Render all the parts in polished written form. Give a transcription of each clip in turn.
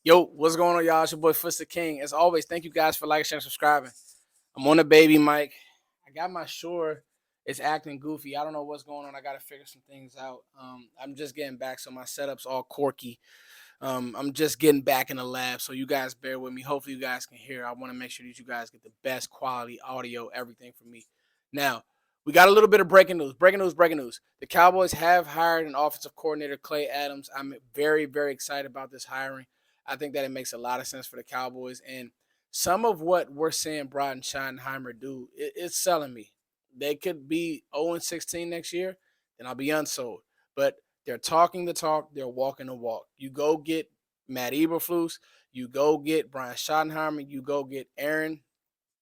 Yo, what's going on, y'all? It's your boy Footsdaking. As always, thank you guys for liking, sharing, subscribing. I'm on the baby mic. I got my Shure. It's acting goofy. I don't know what's going on. I got to figure some things out. I'm just getting back, so my setup's all quirky. I'm just getting back in the lab, so you guys bear with me. Hopefully, you guys can hear. I want to make sure that you guys get the best quality audio, everything from me. Now, we got a little bit of breaking news. Breaking news, breaking news. The Cowboys have hired an offensive coordinator, Clay Adams. I'm very, very excited about this hiring. I think that it makes a lot of sense for the Cowboys. And some of what we're seeing Brian Schottenheimer do, it's selling me. They could be 0-16 next year, then I'll be unsold. But they're talking the talk, they're walking the walk. You go get Matt Eberflus, you go get Brian Schottenheimer, you go get Aaron,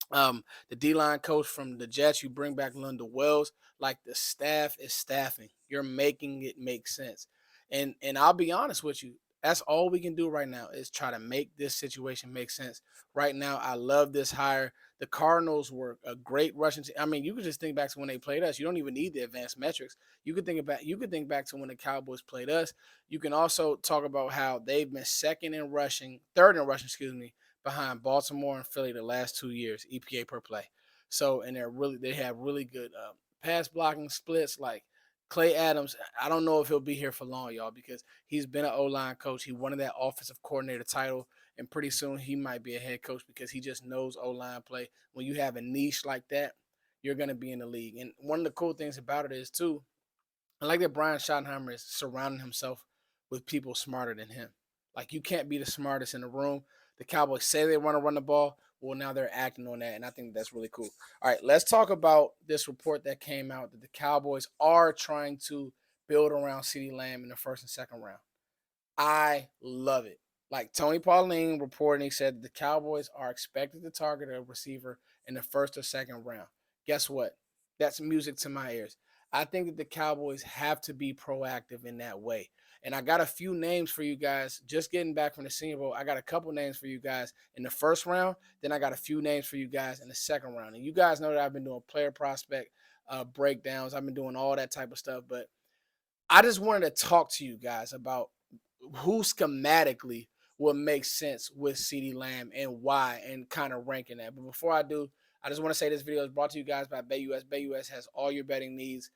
the D line coach from the Jets, you bring back Linda Wells. Like the staff is staffing. You're making it make sense. And I'll be honest with you, that's all we can do right now is try to make this situation make sense. Right now, I love this hire. The Cardinals were a great rushing team. I mean, you could just think back to when they played us. You don't even need the advanced metrics. You could think back to when the Cowboys played us. You can also talk about how they've been third in rushing, excuse me, behind Baltimore and Philly the last 2 years, EPA per play. So, and they have really good pass blocking splits. Like Clay Adams, I don't know if he'll be here for long, y'all, because he's been an O-line coach. He wanted that offensive coordinator title, and pretty soon he might be a head coach because he just knows O-line play. When you have a niche like that, you're going to be in the league. And one of the cool things about it is, too, I like that Brian Schottenheimer is surrounding himself with people smarter than him. Like you can't be the smartest in the room. The Cowboys say they want to run the ball. Well, now they're acting on that, and I think that's really cool. All right, let's talk about this report that came out that the Cowboys are trying to build around CeeDee Lamb in the first and second round. I love it. Like Tony Pauline reporting, he said the Cowboys are expected to target a receiver in the first or second round. Guess what? That's music to my ears. I think that the Cowboys have to be proactive in that way. And I got a few names for you guys. Just getting back from the Senior Bowl, I got a couple names for you guys in the first round. Then I got a few names for you guys in the second round. And you guys know that I've been doing player prospect breakdowns. I've been doing all that type of stuff. But I just wanted to talk to you guys about who schematically would make sense with CeeDee Lamb and why, and kind of ranking that. But before I do, I just want to say this video is brought to you guys by BetUS. BetUS has all your betting needs.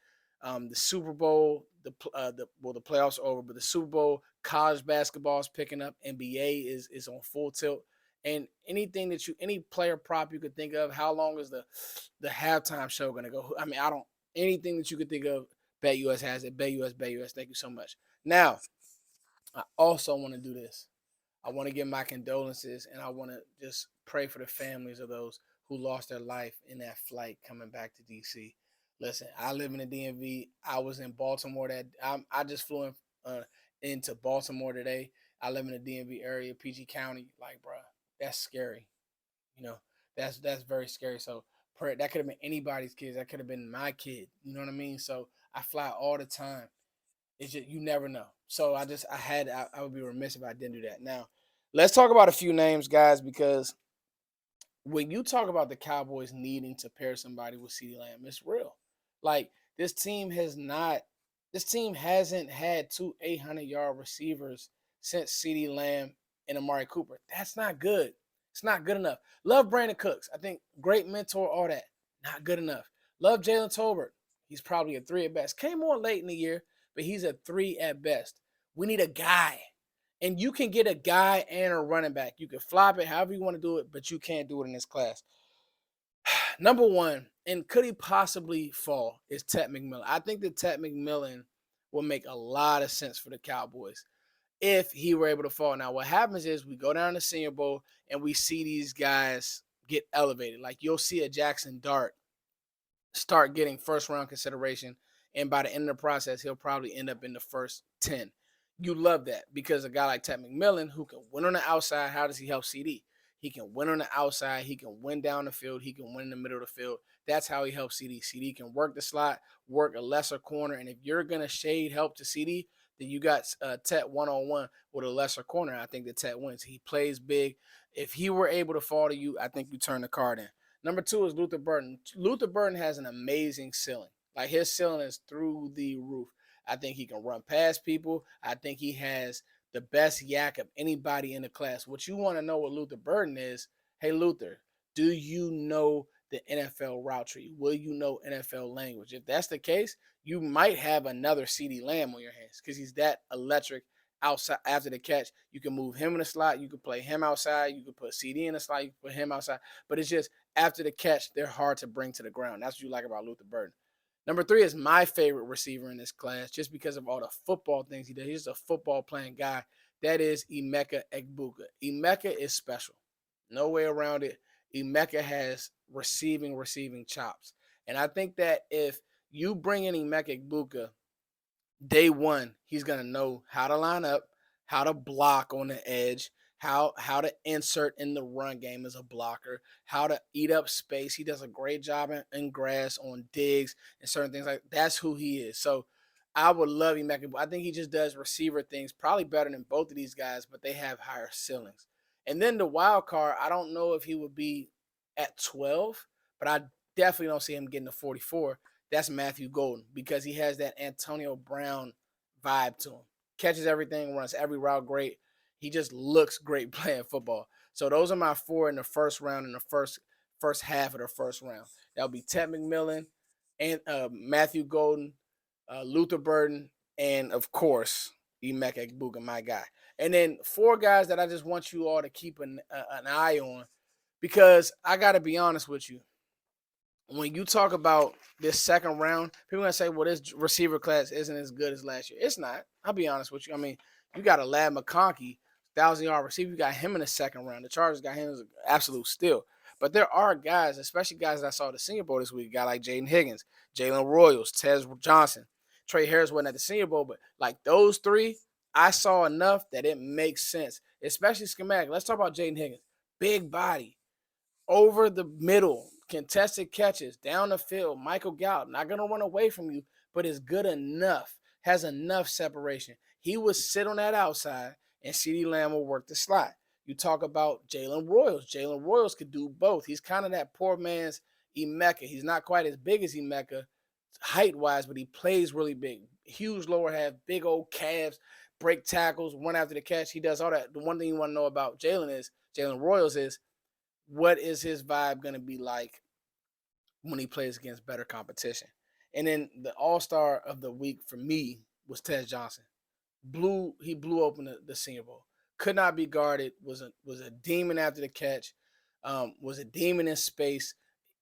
The Super Bowl, the playoffs are over, but the Super Bowl, college basketball is picking up. NBA is on full tilt, and any player prop you could think of. How long is the halftime show going to go? I mean, I don't anything that you could think of. BetUS has it. BetUS, BetUS. Thank you so much. Now, I also want to do this. I want to give my condolences and I want to just pray for the families of those who lost their life in that flight coming back to DC. Listen, I live in the DMV. I was in Baltimore I just flew into Baltimore today. I live in the DMV area, PG County. Like, bro, that's scary. You know, that's very scary. So that could have been anybody's kids. That could have been my kid. You know what I mean? So I fly all the time. It's just you never know. So I would be remiss if I didn't do that. Now, let's talk about a few names, guys, because when you talk about the Cowboys needing to pair somebody with CeeDee Lamb, it's real. Like this team hasn't had two 800-yard receivers since CeeDee Lamb and Amari Cooper. That's not good. It's not good enough. Love Brandon Cooks. I think great mentor, all that. Not good enough. Love Jalen Tolbert. He's probably a 3 at best. Came on late in the year, but he's a 3 at best. We need a guy. And you can get a guy and a running back. You can flop it however you want to do it, but you can't do it in this class. Number one, and could he possibly fall, is Ted McMillan. I think that Ted McMillan will make a lot of sense for the Cowboys if he were able to fall. Now, what happens is we go down to Senior Bowl and we see these guys get elevated. Like you'll see a Jackson Dart start getting first round consideration. And by the end of the process, he'll probably end up in the first 10. You love that because a guy like Ted McMillan, who can win on the outside, how does he help CD? He can win on the outside. He can win down the field. He can win in the middle of the field. That's how he helps CD. CD can work the slot, work a lesser corner. And if you're going to shade help to CD, then you got Tet one-on-one with a lesser corner. I think that Tet wins. He plays big. If he were able to fall to you, I think you turn the card in. Number two is Luther Burden. Luther Burden has an amazing ceiling. Like his ceiling is through the roof. I think he can run past people. I think he has the best yak of anybody in the class. What you want to know with Luther Burden is, hey, Luther, do you know the NFL route tree? Will you know NFL language? If that's the case, you might have another Ceedee Lamb on your hands because he's that electric outside after the catch. You can move him in the slot. You can play him outside. You can put Ceedee in the slot. You can put him outside. But it's just after the catch, they're hard to bring to the ground. That's what you like about Luther Burden. Number 3 is my favorite receiver in this class just because of all the football things he does. He's a football playing guy. That is Emeka Egbuka. Emeka is special. No way around it. Emeka has receiving chops. And I think that if you bring in Emeka Egbuka, day one, he's going to know how to line up, how to block on the edge, how to insert in the run game as a blocker, how to eat up space. He does a great job in grass on digs and certain things like that. That's who he is. So I would love him. I think he just does receiver things probably better than both of these guys, but they have higher ceilings. And then the wild card, I don't know if he would be at 12, but I definitely don't see him getting to 44. That's Matthew Golden because he has that Antonio Brown vibe to him. Catches everything, runs every route great. He just looks great playing football. So those are my 4 in the first round, in the first half of the first round. That'll be Ted McMillan and Matthew Golden, Luther Burden, and of course Emeka Egbuka, my guy. And then 4 guys that I just want you all to keep an eye on because I got to be honest with you. When you talk about this second round, people are going to say, well, this receiver class isn't as good as last year. It's not. I'll be honest with you. I mean, you got a Lad McConkey, 1,000-yard receiver. You got him in the second round. The Chargers got him as an absolute steal. But there are guys, especially guys that I saw at the Senior Bowl this week, a guy like Jaden Higgins, Jalen Royals, Tez Johnson. Trey Harris wasn't at the Senior Bowl, but like those 3, I saw enough that it makes sense, especially schematic. Let's talk about Jaden Higgins. Big body, over the middle, contested catches, down the field. Michael Gallup, not going to run away from you, but is good enough, has enough separation. He would sit on that outside, and Ceedee Lamb will work the slot. You talk about Jalen Royals. Jalen Royals could do both. He's kind of that poor man's Emeka. He's not quite as big as Emeka height-wise, but he plays really big. Huge lower half, big old calves, break tackles, run after the catch. He does all that. The one thing you want to know about Jalen Royals is, what is his vibe going to be like when he plays against better competition? And then the all-star of the week for me was Tez Johnson. He blew open the Senior Bowl. Could not be guarded. Was a demon after the catch. Was a demon in space.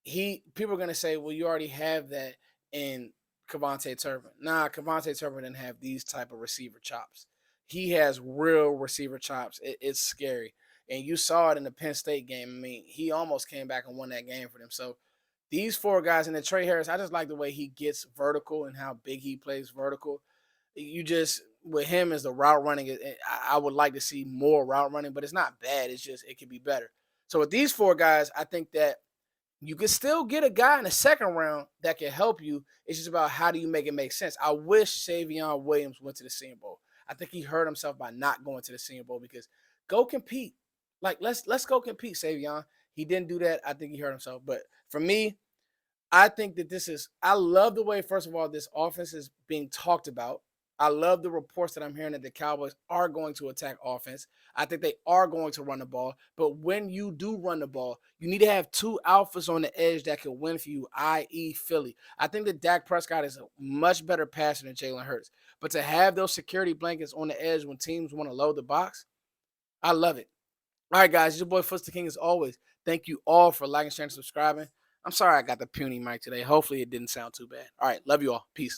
People are going to say, well, you already have that in Kevontae Turpin. Nah, Kevontae Turpin didn't have these type of receiver chops. He has real receiver chops. It's scary. And you saw it in the Penn State game. I mean, he almost came back and won that game for them. So these 4 guys, and then Trey Harris, I just like the way he gets vertical and how big he plays vertical. You just, with him as the route running, I would like to see more route running, but it's not bad. It's just, it could be better. So with these 4 guys, I think that you can still get a guy in the second round that can help you. It's just about how do you make it make sense. I wish Savion Williams went to the Senior Bowl. I think he hurt himself by not going to the Senior Bowl because go compete. Like, let's go compete, Savion. He didn't do that. I think he hurt himself. But for me, I think that I love the way, first of all, this offense is being talked about. I love the reports that I'm hearing that the Cowboys are going to attack offense. I think they are going to run the ball. But when you do run the ball, you need to have 2 alphas on the edge that can win for you, i.e. Philly. I think that Dak Prescott is a much better passer than Jalen Hurts. But to have those security blankets on the edge when teams want to load the box, I love it. All right, guys, it's your boy Footsdaking as always. Thank you all for liking, sharing, and subscribing. I'm sorry I got the puny mic today. Hopefully it didn't sound too bad. All right, love you all. Peace.